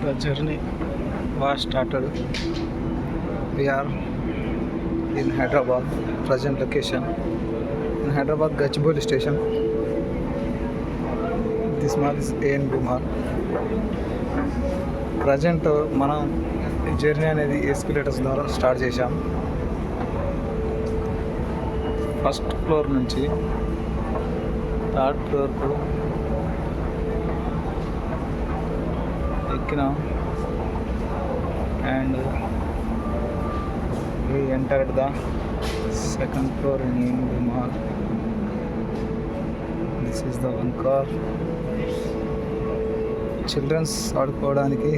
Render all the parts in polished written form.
The journey was started. We are in Hyderabad, present location in Hyderabad Gachibowli station. This mall is ANB Mall. Present మనం ఈ journey అనేది escalators ద్వారా start చేశాం. First floor నుంచి third ఫ్లోర్కు ఎక్కినాం and we entered the second floor in ANB Mall. This is the one car. Childrens ఆడుకోవడానికి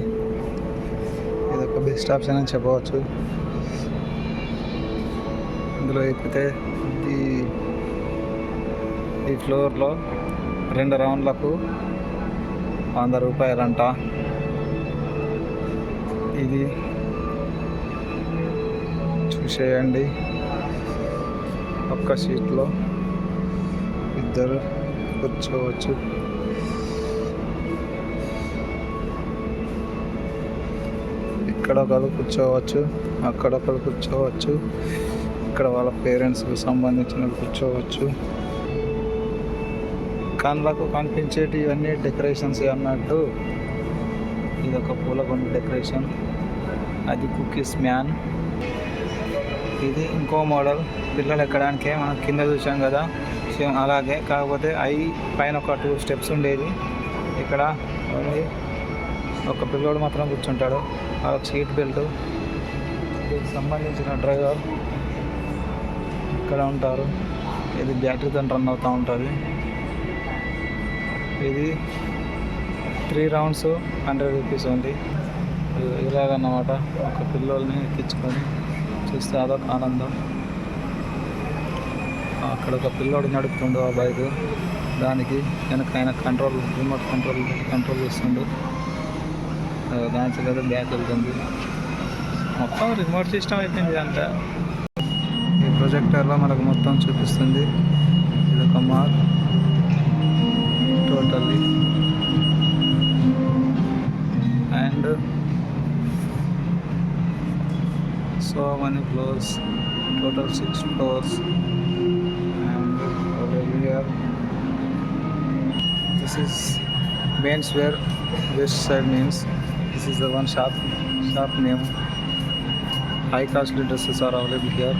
ఇది ఒక బెస్ట్ ఆప్షన్ అని చెప్పవచ్చు. ఇందులో ఎక్కితే ఈ ఫ్లోర్లో 2 రౌండ్లకు 100 రూపాయలంట. ఇది చూసేయండి. ఒక్క సీట్లో 2 కూర్చోవచ్చు. ఇక్కడ ఒకరు కూర్చోవచ్చు, అక్కడ ఒకరు కూర్చోవచ్చు, ఇక్కడ వాళ్ళ పేరెంట్స్కి సంబంధించిన కూర్చోవచ్చు. కళ్ళకు కనిపించేటి ఇవన్నీ డెకరేషన్స్ అన్నట్టు ఇది ఒక పూలకొండ డెకరేషన్. అది కుకీస్ మ్యాన్. ఇది ఇంకో మోడల్ పిల్లలు ఎక్కడానికే మనం కింద చూసాం కదా సేమ్ అలాగే, కాకపోతే పైన ఒక 2 స్టెప్స్ ఉండేది. ఇక్కడ ఒక పిల్లోడు మాత్రం కూర్చుంటాడు. వాళ్ళకి సీట్ బెల్ట్, దీనికి సంబంధించిన డ్రైవర్ ఇక్కడ ఉంటారు. ఇది బ్యాటరీతో రన్ అవుతూ ఉంటుంది. ఇది 3 రౌండ్స్ 100 రూపీస్ ఉంది. ఇలాగన్నమాట ఒక పిల్లోల్ని ఎక్కించుకొని చూస్తే అదొక ఆనందం. అక్కడ ఒక పిల్లోడు నడుపుతుండు ఆ బైక్. దానికి వెనక ఆయన రిమోట్ కంట్రోల్ చేస్తుండు. దాని కదా బ్యాక్ వెళ్తుంది. మొత్తం రిమోట్ సిస్టమ్ అయిపోయింది అంతా. ఈ ప్రొజెక్టర్లో మనకు మొత్తం చూపిస్తుంది. ఇది ఒక mall totally. And so many floors, total 6 floors. And over here this is menswear west side means this is the one shop name. High costly dresses are available here.